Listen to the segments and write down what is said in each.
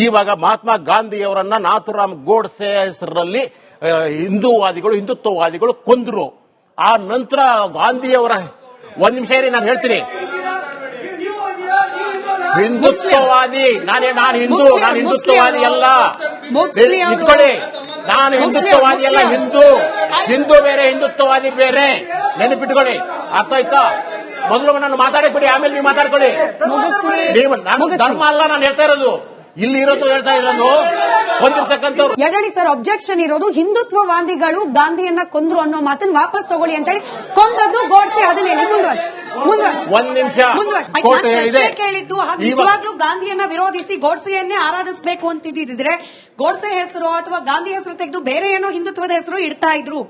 ಇವಾಗ ಮಹಾತ್ಮ ಗಾಂಧಿಯವರನ್ನ ನಾಥುರಾಮ್ ಗೋಡ್ಸೆ ಹೆಸರಲ್ಲಿ ಹಿಂದೂವಾದಿಗಳು ಹಿಂದುತ್ವವಾದಿಗಳು ಕೊಂದ್ರು. ಆ ನಂತರ ಗಾಂಧಿಯವರ ಒಂದ್ ನಿಮಿಷ ಇರಿ, ನಾನು ಹೇಳ್ತೀನಿ. ಹಿಂದುತ್ವವಾದಿ ನಾನು ಹಿಂದುತ್ವವಾದಿ ಅಲ್ಲ, ಇಟ್ಕೊಳ್ಳಿ. ನಾನು ಹಿಂದುತ್ವವಾದಿ ಅಲ್ಲ, ಹಿಂದೂ ಬೇರೆ ಹಿಂದುತ್ವವಾದಿ ಬೇರೆ, ನೆನಪಿಟ್ಕೊಳ್ಳಿ. ಅರ್ಥ ಆಯ್ತಾ? ಮೊದಲು ನಾನು ಮಾತಾಡಕ್ಬಿಡಿ, ಆಮೇಲೆ ನೀವು ಮಾತಾಡ್ಕೊಳ್ಳಿ. ನೀವು ಧರ್ಮ ಅಲ್ಲ ನಾನು ಹೇಳ್ತಾ ಇರೋದು, ಇಲ್ಲಿ ಇರೋದು ಹೇಳ್ತಾ ಇರೋದು ಹೊಂದಿರ್ತಕ್ಕಂಥವ್ರು. ಯಡಳಿ ಸರ್, ಅಬ್ಜೆಕ್ಷನ್ ಇರೋದು ಹಿಂದುತ್ವವಾದಿಗಳು ಗಾಂಧಿಯನ್ನ ಕೊಂದ್ರು ಅನ್ನೋ ಮಾತನ್ನ ವಾಪಸ್ ತಗೊಳ್ಳಿ ಅಂತ ಹೇಳಿ ಕೊಂದದ್ದು ಗೋಡ್ಸೆ. ಅದನ್ನೇ ಒಂದ್ ನಿಮಿಷ ಕೇಳಿದ್ದು. ನಿಜವಾಗ್ಲೂ ಗಾಂಧಿಯನ್ನ ವಿರೋಧಿಸಿ ಗೋಡ್ಸೆಯನ್ನೇ ಆರಾಧಿಸಬೇಕು ಅಂತಿದ್ರೆ ಗೋಡ್ಸೆ ಹೆಸರು ಅಥವಾ ಗಾಂಧಿ ಹೆಸರು ತೆಗೆದು ಬೇರೆ ಏನೋ ಹಿಂದುತ್ವದ ಹೆಸರು ಇಡ್ತಾ ಇದ್ರು.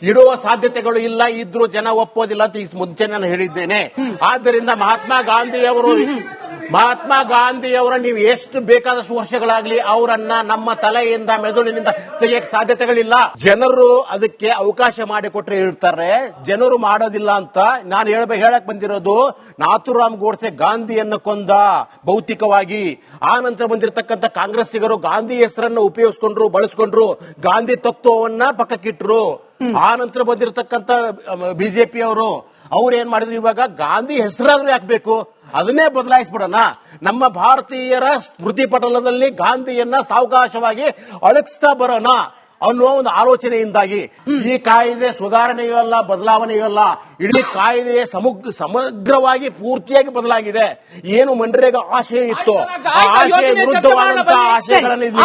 ಇಡುವ ಸಾಧ್ಯತೆಗಳು ಇಲ್ಲ, ಇದ್ರೂ ಜನ ಒಪ್ಪೋದಿಲ್ಲ ಅಂತ ಈ ಮುಂಚೆ ನಾನು ಹೇಳಿದ್ದೇನೆ. ಆದ್ದರಿಂದ ಮಹಾತ್ಮ ಗಾಂಧಿಯವರ ನೀವು ಎಷ್ಟು ಬೇಕಾದಷ್ಟು ವರ್ಷಗಳಾಗ್ಲಿ ಅವರನ್ನ ನಮ್ಮ ತಲೆಯಿಂದ ಮೆದುಳಿನಿಂದ ತೆಗೆಯಕ್ಕೆ ಸಾಧ್ಯತೆಗಳಿಲ್ಲ. ಜನರು ಅದಕ್ಕೆ ಅವಕಾಶ ಮಾಡಿಕೊಟ್ರೆ ಇರ್ತಾರೆ, ಜನರು ಮಾಡೋದಿಲ್ಲ ಅಂತ ನಾನು ಹೇಳಕ್ ಬಂದಿರೋದು. ನಾಥುರಾಮ್ ಗೋಡ್ಸೆ ಗಾಂಧಿಯನ್ನು ಕೊಂದ ಭೌತಿಕವಾಗಿ. ಆ ನಂತರ ಬಂದಿರತಕ್ಕಂಥ ಕಾಂಗ್ರೆಸ್ಸಿಗರು ಗಾಂಧಿ ಹೆಸರನ್ನು ಉಪಯೋಗಿಸ್ಕೊಂಡ್ರು, ಬಳಸ್ಕೊಂಡ್ರು, ಗಾಂಧಿ ತತ್ವವನ್ನ ಪಕ್ಕಕ್ಕಿಟ್ರು. ಆ ನಂತರ ಬಂದಿರತಕ್ಕಂಥ ಬಿಜೆಪಿಯವರು ಅವ್ರೇನ್ ಮಾಡಿದ್ರು, ಇವಾಗ ಗಾಂಧಿ ಹೆಸರಾದ್ರೂ ಯಾಕಬೇಕು, ಅದನ್ನೇ ಬದಲಾಯಿಸ್ಬಿಡೋಣ. ನಮ್ಮ ಭಾರತೀಯರ ಸ್ಮೃತಿ ಪಟಲದಲ್ಲಿ ಗಾಂಧಿಯನ್ನ ಸಾವಕಾಶವಾಗಿ ಅಳಗಿಸ್ತಾ ಬರೋಣ ಅನ್ನುವ ಒಂದು ಆಲೋಚನೆಯಿಂದಾಗಿ ಈ ಕಾಯ್ದೆ ಸುಧಾರಣೆಯೂ ಅಲ್ಲ, ಬದಲಾವಣೆಯೂ ಅಲ್ಲ, ಇಡೀ ಕಾಯ್ದೆ ಸಮಗ್ರವಾಗಿ ಪೂರ್ತಿಯಾಗಿ ಬದಲಾಗಿದೆ. ಏನು ಮನ್ರೇಗಾ ಆಶಯ ಇತ್ತು, ಆ ಆಶಯ ವಿರುದ್ಧವಾದಂತಹ ಆಶಯಗಳನ್ನು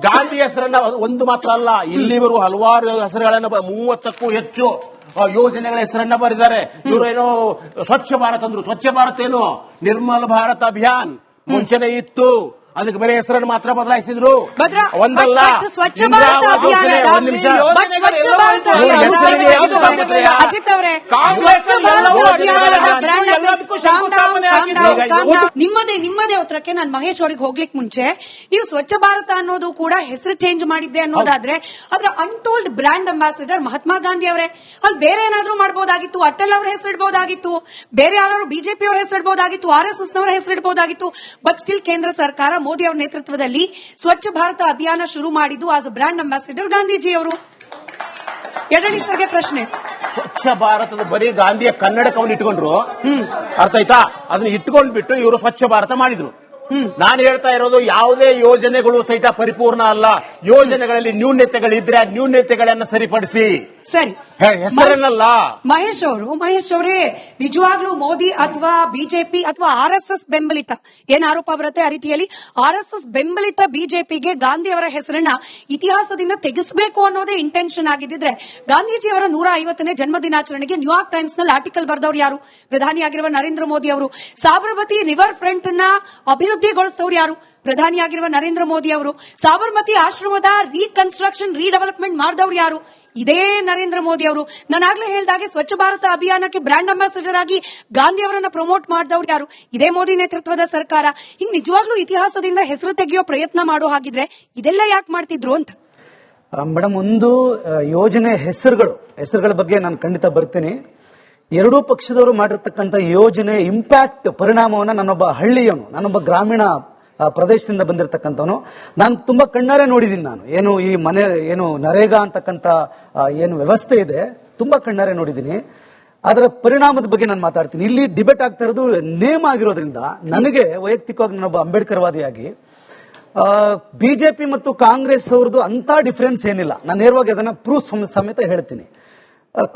ಗಾಂಧಿ ಹೆಸರನ್ನ ಒಂದು ಮಾತ್ರ ಅಲ್ಲ, ಇಲ್ಲಿವರು ಹಲವಾರು ಹೆಸರುಗಳನ್ನ 30ಕ್ಕೂ ಹೆಚ್ಚು ಯೋಜನೆಗಳ ಹೆಸರನ್ನ ಬರೆದಿದ್ದಾರೆ. ಇವರು ಏನೋ ಸ್ವಚ್ಛ ಭಾರತ್ ಅಂದ್ರು. ಸ್ವಚ್ಛ ಭಾರತ್ ಏನು, ನಿರ್ಮಲ ಭಾರತ್ ಅಭಿಯಾನ್ ಮುಂಚೆನೆ ಇತ್ತು, ಅದಕ್ಕೆ ಬೇರೆ ಹೆಸರನ್ನು ಮಾತ್ರ ಬದಲಾಯಿಸಿದ್ರು. ಒಂದಲ್ಲ, ಒಂದ್ ನಿಮಿಷ, ನಿಮ್ಮದೇ ಉತ್ತರಕ್ಕೆ ನಾನು ಮಹೇಶ್ ಅವರಿಗೆ ಹೋಗ್ಲಿಕ್ಕೆ ಮುಂಚೆ, ನೀವು ಸ್ವಚ್ಛ ಭಾರತ ಅನ್ನೋದು ಕೂಡ ಹೆಸರು ಚೇಂಜ್ ಮಾಡಿದ್ದೆ ಅನ್ನೋದಾದ್ರೆ ಅದರ untold brand ambassador Mahatma Gandhi ಅವರೇ. ಅಲ್ಲಿ ಬೇರೆ ಏನಾದ್ರೂ ಮಾಡಬಹುದಾಗಿತ್ತು, ಅಟಲ್ ಅವರ ಹೆಸರು ಇಡಬಹುದಾಗಿತ್ತು, ಬೇರೆ ಯಾರು ಬಿಜೆಪಿ ಅವರ ಹೆಸರು ಇಡಬಹುದಾಗಿತ್ತು, RSS ನವರ ಹೆಸರು ಇಡಬಹುದಾಗಿತ್ತು. ಬಟ್ ಸ್ಟಿಲ್ ಕೇಂದ್ರ ಸರ್ಕಾರ ಮೋದಿ ಅವರ ನೇತೃತ್ವದಲ್ಲಿ ಸ್ವಚ್ಛ ಭಾರತ ಅಭಿಯಾನ ಶುರು ಮಾಡಿದ್ದು ಆಸ್ ಬ್ರ್ಯಾಂಡ್ ಅಂಬಾಸಿಡರ್ ಗಾಂಧೀಜಿ ಅವರು. ಯಡಳಿ ಸರ್ಗೆ ಪ್ರಶ್ನೆ. ಸ್ವಚ್ಛ ಭಾರತದ ಬರೀ ಗಾಂಧಿಯ ಕನ್ನಡಕವನ್ನು ಇಟ್ಕೊಂಡ್ರು, ಅರ್ಥ ಆಯ್ತಾ? ಅದನ್ನ ಇಟ್ಕೊಂಡ್ಬಿಟ್ಟು ಇವರು ಸ್ವಚ್ಛ ಭಾರತ ಮಾಡಿದ್ರು. ನಾನು ಹೇಳ್ತಾ ಇರೋದು ಯಾವುದೇ ಯೋಜನೆಗಳು ಸಹಿತ ಪರಿಪೂರ್ಣ ಅಲ್ಲ. ಯೋಜನೆಗಳಲ್ಲಿ ನ್ಯೂನ್ಯತೆಗಳಿದ್ರೆ ಆ ನ್ಯೂನ್ಯತೆಗಳನ್ನು ಸರಿಪಡಿಸಿ, ಸರಿ ಹೆಸರನ್ನಲ್ಲ. ಮಹೇಶ್ ಅವರೇ, ನಿಜವಾಗ್ಲೂ ಮೋದಿ ಅಥವಾ ಬಿಜೆಪಿ ಅಥವಾ RSS ಬೆಂಬಲಿತ ಏನ್ ಆರೋಪ ಬರುತ್ತೆ ಆ ರೀತಿಯಲ್ಲಿ RSS ಬೆಂಬಲಿತ ಬಿಜೆಪಿಗೆ ಗಾಂಧಿಯವರ ಹೆಸರನ್ನ ಇತಿಹಾಸದಿಂದ ತೆಗೆಸಬೇಕು ಅನ್ನೋದೇ ಇಂಟೆನ್ಷನ್ ಆಗಿದ್ರೆ, ಗಾಂಧೀಜಿಯವರ 150ನೇ ಜನ್ಮದಿನಾಚರಣೆಗೆ ನ್ಯೂಯಾರ್ಕ್ ಟೈಮ್ಸ್ ನಲ್ಲಿ ಆರ್ಟಿಕಲ್ ಬರೆದವರು ಯಾರು? ಪ್ರಧಾನಿಯಾಗಿರುವ ನರೇಂದ್ರ ಮೋದಿ ಅವರು. ಸಾಬರಮತಿ ರಿವರ್ ಫ್ರಂಟ್ ನ ಅಭಿವೃದ್ಧಿಗೊಳಿಸಿದವರು ಯಾರು? ಪ್ರಧಾನಿಯಾಗಿರುವ ನರೇಂದ್ರ ಮೋದಿ ಅವರು. ಸಾಬರಮತಿ ಆಶ್ರಮದ ರೀಕನ್ಸ್ಟ್ರಕ್ಷನ್ ರೀಡೆವಲಪ್ಮೆಂಟ್ ಮಾಡಿದವರು ಯಾರು? ಇದೇ ನರೇಂದ್ರ ಮೋದಿ ಅವರು. ನಾನು ಆಗ್ಲೇ ಹೇಳಿದಾಗೆ ಸ್ವಚ್ಛ ಭಾರತ ಅಭಿಯಾನಕ್ಕೆ ಬ್ರ್ಯಾಂಡ್ ಅಂಬಾಸಿಡರ್ ಆಗಿ ಗಾಂಧಿ ಅವರನ್ನ ಪ್ರಮೋಟ್ ಮಾಡಿದವರು ಯಾರು? ಇದೇ ಮೋದಿ ನೇತೃತ್ವದ ಸರ್ಕಾರ. ಹಿಂಗ್ ನಿಜವಾಗ್ಲೂ ಇತಿಹಾಸದಿಂದ ಹೆಸರು ತೆಗೆಯೋ ಪ್ರಯತ್ನ ಮಾಡೋ ಹಾಗಿದ್ರೆ ಇದೆಲ್ಲ ಯಾಕೆ ಮಾಡ್ತಿದ್ರು ಅಂತ. ಮೇಡಮ್, ಒಂದು ಯೋಜನೆ ಹೆಸರುಗಳ ಬಗ್ಗೆ ನಾನು ಖಂಡಿತ ಬರ್ತೀನಿ. ಎರಡೂ ಪಕ್ಷದವರು ಮಾಡಿರ್ತಕ್ಕಂಥ ಯೋಜನೆ ಇಂಪ್ಯಾಕ್ಟ್ ಪರಿಣಾಮವನ್ನು ನಾನೊಬ್ಬ ಗ್ರಾಮೀಣ ಪ್ರದೇಶದಿಂದ ಬಂದಿರತಕ್ಕಂಥವನು, ನಾನು ತುಂಬಾ ಕಣ್ಣಾರೆ ನೋಡಿದ್ದೀನಿ. ನಾನು ಏನು ನರೇಗಾ ಅಂತಕ್ಕಂಥ ಏನು ವ್ಯವಸ್ಥೆ ಇದೆ, ತುಂಬಾ ಕಣ್ಣಾರೆ ನೋಡಿದ್ದೀನಿ. ಅದರ ಪರಿಣಾಮದ ಬಗ್ಗೆ ನಾನು ಮಾತಾಡ್ತೀನಿ. ಇಲ್ಲಿ ಡಿಬೇಟ್ ಆಗ್ತಾ ಇರೋದು ನೇಮ್ ಆಗಿರೋದ್ರಿಂದ ನನಗೆ ವೈಯಕ್ತಿಕವಾಗಿ ನಾನೊಬ್ಬ ಅಂಬೇಡ್ಕರ್ವಾದಿಯಾಗಿ ಬಿಜೆಪಿ ಮತ್ತು ಕಾಂಗ್ರೆಸ್ ಅವ್ರದ್ದು ಅಂತ ಡಿಫರೆನ್ಸ್ ಏನಿಲ್ಲ. ನಾನು ನೇರವಾಗಿ ಅದನ್ನ ಪ್ರೂಫ್ ಸಮೇತ ಹೇಳ್ತೀನಿ.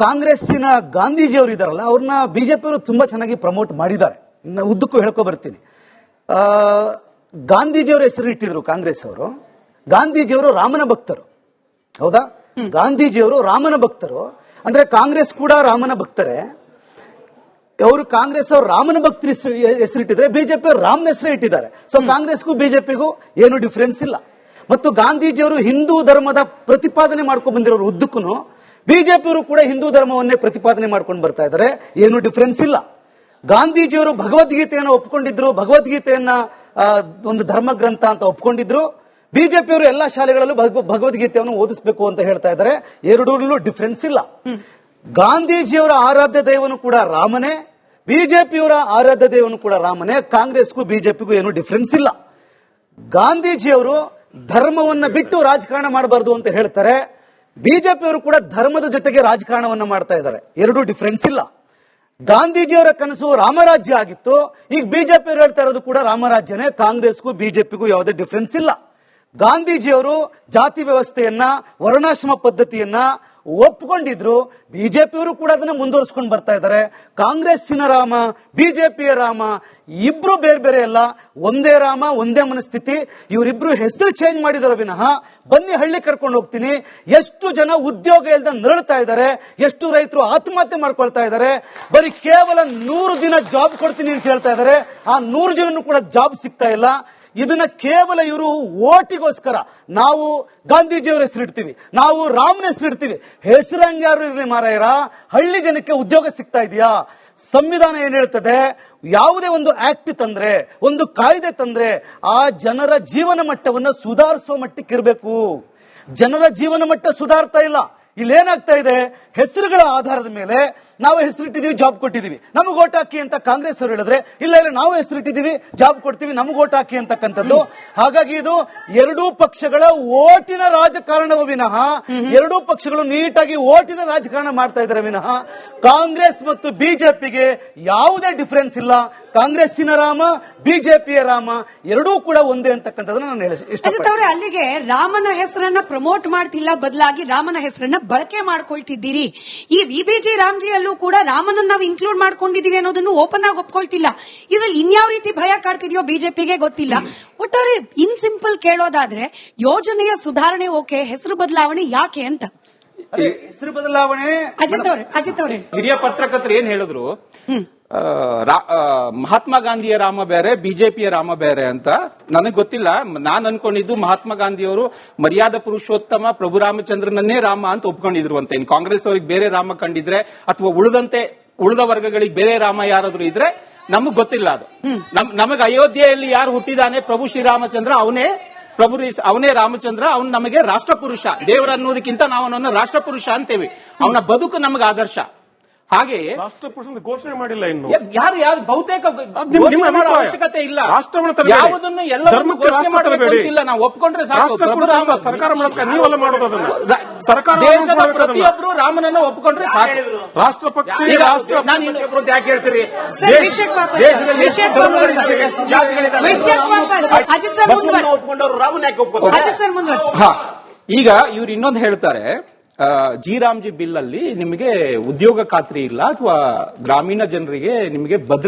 ಕಾಂಗ್ರೆಸ್ಸಿನ ಗಾಂಧೀಜಿಯವರು ಇದಾರಲ್ಲ, ಅವ್ರನ್ನ ಬಿಜೆಪಿಯವರು ತುಂಬಾ ಚೆನ್ನಾಗಿ ಪ್ರಮೋಟ್ ಮಾಡಿದ್ದಾರೆ. ಉದ್ದಕ್ಕೂ ಹೇಳ್ಕೊ ಬರ್ತೀನಿ. ಗಾಂಧೀಜಿಯವರ ಹೆಸರು ಇಟ್ಟಿದ್ರು ಕಾಂಗ್ರೆಸ್ ಅವರು. ಗಾಂಧೀಜಿಯವರು ರಾಮನ ಭಕ್ತರು, ಹೌದಾ? ಗಾಂಧೀಜಿಯವರು ರಾಮನ ಭಕ್ತರು ಅಂದ್ರೆ ಕಾಂಗ್ರೆಸ್ ಕೂಡ ರಾಮನ ಭಕ್ತರೇ. ಅವರು ಕಾಂಗ್ರೆಸ್ ಅವರು ರಾಮನ ಭಕ್ತರು ಹೆಸರಿಟ್ಟಿದ್ರೆ ಬಿಜೆಪಿ ಅವರು ರಾಮನ ಹೆಸರೇ ಇಟ್ಟಿದ್ದಾರೆ. ಸೊ ಕಾಂಗ್ರೆಸ್ಗೂ ಬಿಜೆಪಿಗೂ ಏನು ಡಿಫರೆನ್ಸ್ ಇಲ್ಲ. ಮತ್ತು ಗಾಂಧೀಜಿಯವರು ಹಿಂದೂ ಧರ್ಮದ ಪ್ರತಿಪಾದನೆ ಮಾಡ್ಕೊಂಡು ಬಂದಿರೋರು ಉದ್ದಕ್ಕೂ, ಬಿಜೆಪಿಯವರು ಕೂಡ ಹಿಂದೂ ಧರ್ಮವನ್ನೇ ಪ್ರತಿಪಾದನೆ ಮಾಡ್ಕೊಂಡು ಬರ್ತಾ ಇದ್ದಾರೆ. ಏನು ಡಿಫರೆನ್ಸ್ ಇಲ್ಲ. ಗಾಂಧೀಜಿಯವರು ಭಗವದ್ಗೀತೆಯನ್ನು ಒಪ್ಕೊಂಡಿದ್ರು, ಭಗವದ್ಗೀತೆಯನ್ನ ಒಂದು ಧರ್ಮ ಗ್ರಂಥ ಅಂತ ಒಪ್ಕೊಂಡಿದ್ರು. ಬಿಜೆಪಿಯವರು ಎಲ್ಲಾ ಶಾಲೆಗಳಲ್ಲೂ ಭಗವದ್ಗೀತೆಯನ್ನು ಓದಿಸಬೇಕು ಅಂತ ಹೇಳ್ತಾ ಇದ್ದಾರೆ. ಎರಡರಲ್ಲೂ ಡಿಫರೆನ್ಸ್ ಇಲ್ಲ. ಗಾಂಧೀಜಿಯವರ ಆರಾಧ್ಯ ದೈವನು ಕೂಡ ರಾಮನೇ, ಬಿಜೆಪಿಯವರ ಆರಾಧ್ಯ ದೈವನು ಕೂಡ ರಾಮನೇ. ಕಾಂಗ್ರೆಸ್ಗೂ ಬಿಜೆಪಿಗೂ ಏನು ಡಿಫರೆನ್ಸ್ ಇಲ್ಲ. ಗಾಂಧೀಜಿಯವರು ಧರ್ಮವನ್ನ ಬಿಟ್ಟು ರಾಜಕಾರಣ ಮಾಡಬಾರದು ಅಂತ ಹೇಳ್ತಾರೆ. ಬಿಜೆಪಿಯವರು ಕೂಡ ಧರ್ಮದ ಜೊತೆಗೆ ರಾಜಕಾರಣವನ್ನ ಮಾಡ್ತಾ ಇದ್ದಾರೆ. ಎರಡೂ ಡಿಫರೆನ್ಸ್ ಇಲ್ಲ. ಗಾಂಧೀಜಿಯವರ ಕನಸು ರಾಮರಾಜ್ಯ ಆಗಿತ್ತು. ಈಗ ಬಿಜೆಪಿಯವರು ಹೇಳ್ತಾ ಇರೋದು ಕೂಡ ರಾಮರಾಜ್ಯನೇ. ಕಾಂಗ್ರೆಸ್ಗೂ ಬಿಜೆಪಿಗೂ ಯಾವುದೇ ಡಿಫರೆನ್ಸ್ ಇಲ್ಲ. ಗಾಂಧೀಜಿಯವರು ಜಾತಿ ವ್ಯವಸ್ಥೆಯನ್ನ, ವರ್ಣಾಶ್ರಮ ಪದ್ಧತಿಯನ್ನ ಒಪ್ಪಿಕೊಂಡಿದ್ರು. ಬಿಜೆಪಿಯವರು ಕೂಡ ಅದನ್ನ ಮುಂದುವರಿಸಿಕೊಂಡು ಬರ್ತಾ ಇದ್ದಾರೆ. ಕಾಂಗ್ರೆಸ್ಸಿನ ರಾಮ, ಬಿಜೆಪಿಯ ರಾಮ ಇಬ್ರು ಬೇರೆ ಬೇರೆ ಅಲ್ಲ, ಒಂದೇ ರಾಮ, ಒಂದೇ ಮನಸ್ಥಿತಿ. ಇವರಿಬ್ರು ಹೆಸರು ಚೇಂಜ್ ಮಾಡಿದಾರ ವಿನಃ. ಬನ್ನಿ ಹಳ್ಳಿ ಕರ್ಕೊಂಡು ಹೋಗ್ತೀನಿ. ಎಷ್ಟು ಜನ ಉದ್ಯೋಗ ಇಲ್ಲದೆ ನರಳ್ತಾ ಇದ್ದಾರೆ, ಎಷ್ಟು ರೈತರು ಆತ್ಮಹತ್ಯೆ ಮಾಡ್ಕೊಳ್ತಾ ಇದ್ದಾರೆ. ಬರೀ ಕೇವಲ 100 ದಿನ ಜಾಬ್ ಕೊಡ್ತೀನಿ ಅಂತ ಹೇಳ್ತಾ ಇದ್ದಾರೆ. ಆ 100 ಜನನು ಕೂಡ ಜಾಬ್ ಸಿಗ್ತಾ ಇಲ್ಲ. ಇದನ್ನ ಕೇವಲ ಇವರು ಓಟಿಗೋಸ್ಕರ ನಾವು ಗಾಂಧೀಜಿಯವರ ಹೆಸರಿಡ್ತೀವಿ, ನಾವು ರಾಮನ ಹೆಸರಿಡ್ತೀವಿ. ಹೆಸರಂಗ ಯಾರು ಇರಲಿ ಮಾರಾಯರ, ಹಳ್ಳಿ ಜನಕ್ಕೆ ಉದ್ಯೋಗ ಸಿಗ್ತಾ ಇದೆಯಾ? ಸಂವಿಧಾನ ಏನ್ ಹೇಳ್ತದೆ? ಯಾವುದೇ ಒಂದು ಆಕ್ಟ್ ತಂದ್ರೆ, ಒಂದು ಕಾಯ್ದೆ ತಂದ್ರೆ ಆ ಜನರ ಜೀವನ ಮಟ್ಟವನ್ನ ಸುಧಾರಿಸುವ ಮಟ್ಟಕ್ಕಿರಬೇಕು. ಜನರ ಜೀವನ ಮಟ್ಟ ಸುಧಾರ್ತಾ ಇಲ್ಲ. ಇಲ್ಲೇನಾಗ್ತಾ ಇದೆ? ಹೆಸರುಗಳ ಆಧಾರದ ಮೇಲೆ ನಾವು ಹೆಸರಿಟ್ಟಿದೀವಿ, ಜಾಬ್ ಕೊಟ್ಟಿದೀವಿ, ನಮಗೆ ಓಟ್ ಹಾಕಿ ಅಂತ ಕಾಂಗ್ರೆಸ್ ಅವರು ಹೇಳಿದ್ರೆ, ಇಲ್ಲ ಇಲ್ಲ ನಾವು ಹೆಸರಿಟ್ಟಿದೀವಿ, ಜಾಬ್ ಕೊಡ್ತೀವಿ, ನಮಗೆ ಓಟ್ ಹಾಕಿ ಅಂತಕ್ಕಂಥದ್ದು. ಹಾಗಾಗಿ ಇದು ಎರಡೂ ಪಕ್ಷಗಳ ಓಟಿನ ರಾಜಕಾರಣವೂ ವಿನಃ, ಎರಡೂ ಪಕ್ಷಗಳು ನೀಟಾಗಿ ಓಟಿನ ರಾಜಕಾರಣ ಮಾಡ್ತಾ ಇದ್ದಾರೆ ವಿನಃ ಕಾಂಗ್ರೆಸ್ ಮತ್ತು ಬಿಜೆಪಿಗೆ ಯಾವುದೇ ಡಿಫರೆನ್ಸ್ ಇಲ್ಲ. ಕಾಂಗ್ರೆಸ್ಸಿನ ರಾಮ, ಬಿಜೆಪಿಯ ರಾಮ ಎರಡೂ ಕೂಡ ಒಂದೇ ಅಂತಕ್ಕಂಥದ್ದನ್ನ ನಾನು ಅಜಿತ್ ಅಲ್ಲಿಗೆ ರಾಮನ ಹೆಸರನ್ನ ಪ್ರಮೋಟ್ ಮಾಡ್ತಿಲ್ಲ, ಬದಲಾಗಿ ರಾಮನ ಹೆಸರನ್ನ ಬಳಕೆ ಮಾಡ್ಕೊಳ್ತಿದ್ದೀರಿ. ಈ ವಿಬಿಜಿ ರಾಮ್ಜಿಯಲ್ಲೂ ಕೂಡ ರಾಮನನ್ನ ನಾವು ಇನ್ಕ್ಲೂಡ್ ಮಾಡ್ಕೊಂಡಿದೀವಿ ಅನ್ನೋದನ್ನು ಓಪನ್ ಆಗಿ ಒಪ್ಕೊಳ್ತಿಲ್ಲ. ಇದ್ರಲ್ಲಿ ಇನ್ಯಾವ ರೀತಿ ಭಯ ಕಾಡ್ತಿದೆಯೋ ಬಿಜೆಪಿಗೆ ಗೊತ್ತಿಲ್ಲ. ಒಟ್ಟಾರೆ ಇನ್ ಸಿಂಪಲ್ ಕೇಳೋದಾದ್ರೆ ಯೋಜನೆಯ ಸುಧಾರಣೆ ಓಕೆ, ಹೆಸರು ಬದಲಾವಣೆ ಯಾಕೆ ಅಂತ. ಹೆಸರು ಬದಲಾವಣೆ ಅಜಿತ್ ಅವರೇ ಹಿರಿಯ ಪತ್ರಕರ್ತರು ಏನ್ ಹೇಳಿದ್ರು, ಮಹಾತ್ಮ ಗಾಂಧಿಯ ರಾಮ ಬೇರೆ, ಬಿಜೆಪಿಯ ರಾಮ ಬೇರೆ ಅಂತ. ನನಗೆ ಗೊತ್ತಿಲ್ಲ. ನಾನು ಅನ್ಕೊಂಡಿದ್ದು ಮಹಾತ್ಮ ಗಾಂಧಿಯವರು ಮರ್ಯಾದಾ ಪುರುಷೋತ್ತಮ ಪ್ರಭು ರಾಮಚಂದ್ರನನ್ನೇ ರಾಮ ಅಂತ ಒಪ್ಕೊಂಡಿದ್ರು ಅಂತ. ಇನ್ ಕಾಂಗ್ರೆಸ್ ಅವ್ರಿಗೆ ಬೇರೆ ರಾಮ ಕಂಡಿದ್ರೆ ಅಥವಾ ಉಳಿದ ವರ್ಗಗಳಿಗೆ ಬೇರೆ ರಾಮ ಯಾರಾದ್ರೂ ಇದ್ರೆ ನಮಗ್ ಗೊತ್ತಿಲ್ಲ. ಅದು ನಮಗೆ ಅಯೋಧ್ಯೆಯಲ್ಲಿ ಯಾರು ಹುಟ್ಟಿದಾನೆ ಪ್ರಭು ಶ್ರೀರಾಮಚಂದ್ರ, ಅವನೇ ರಾಮಚಂದ್ರ. ಅವನು ನಮಗೆ ರಾಷ್ಟ್ರಪುರುಷ. ದೇವರ ಅನ್ನೋದಕ್ಕಿಂತ ನಾವು ಅವನನ್ನು ರಾಷ್ಟ್ರಪುರುಷ ಅಂತೇವೆ. ಅವನ ಬದುಕು ನಮಗೆ ಆದರ್ಶ. ಹಾಗೆ ರಾಷ್ಟ್ರಪುರುಷ ಘೋಷಣೆ ಮಾಡಿಲ್ಲ ಇನ್ನು. ಯಾರು ಬಹುತೇಕ ಅವಶ್ಯಕತೆ ಇಲ್ಲ. ಯಾವುದನ್ನು ಎಲ್ಲವನ್ನೂ ಘೋಷಣೆ ಮಾಡಬೇಕಿಲ್ಲ. ನಾವು ಒಪ್ಕೊಂಡ್ರೆ ಸಾಕು. ಸರ್ಕಾರ ನೀವೆಲ್ಲ ಮಾಡೋದನ್ನ ದೇಶದ ಪ್ರತಿಯೊಬ್ಬರು ರಾಮನನ್ನು ಒಪ್ಕೊಂಡ್ರೆ ಸಾಕು. ರಾಷ್ಟ್ರಪಕ್ಷ ಯಾಕೆ ಹೇಳ್ತೀರಿ? ಒಪ್ಕೊಂಡವ್ರು ರಾಮನ ಯಾಕೆ ಒಪ್ಕೊಂಡ್ರು? ಈಗ ಇವ್ರು ಇನ್ನೊಂದು ಹೇಳ್ತಾರೆ, ಜಿ ರಾಮ್ಜಿ ಬಿಲ್ ಅಲ್ಲಿ ನಿಮಗೆ ಉದ್ಯೋಗ ಖಾತ್ರಿ ಇಲ್ಲ ಅಥವಾ ಗ್ರಾಮೀಣ ಜನರಿಗೆ ನಿಮಗೆ ಭದ್ರತೆ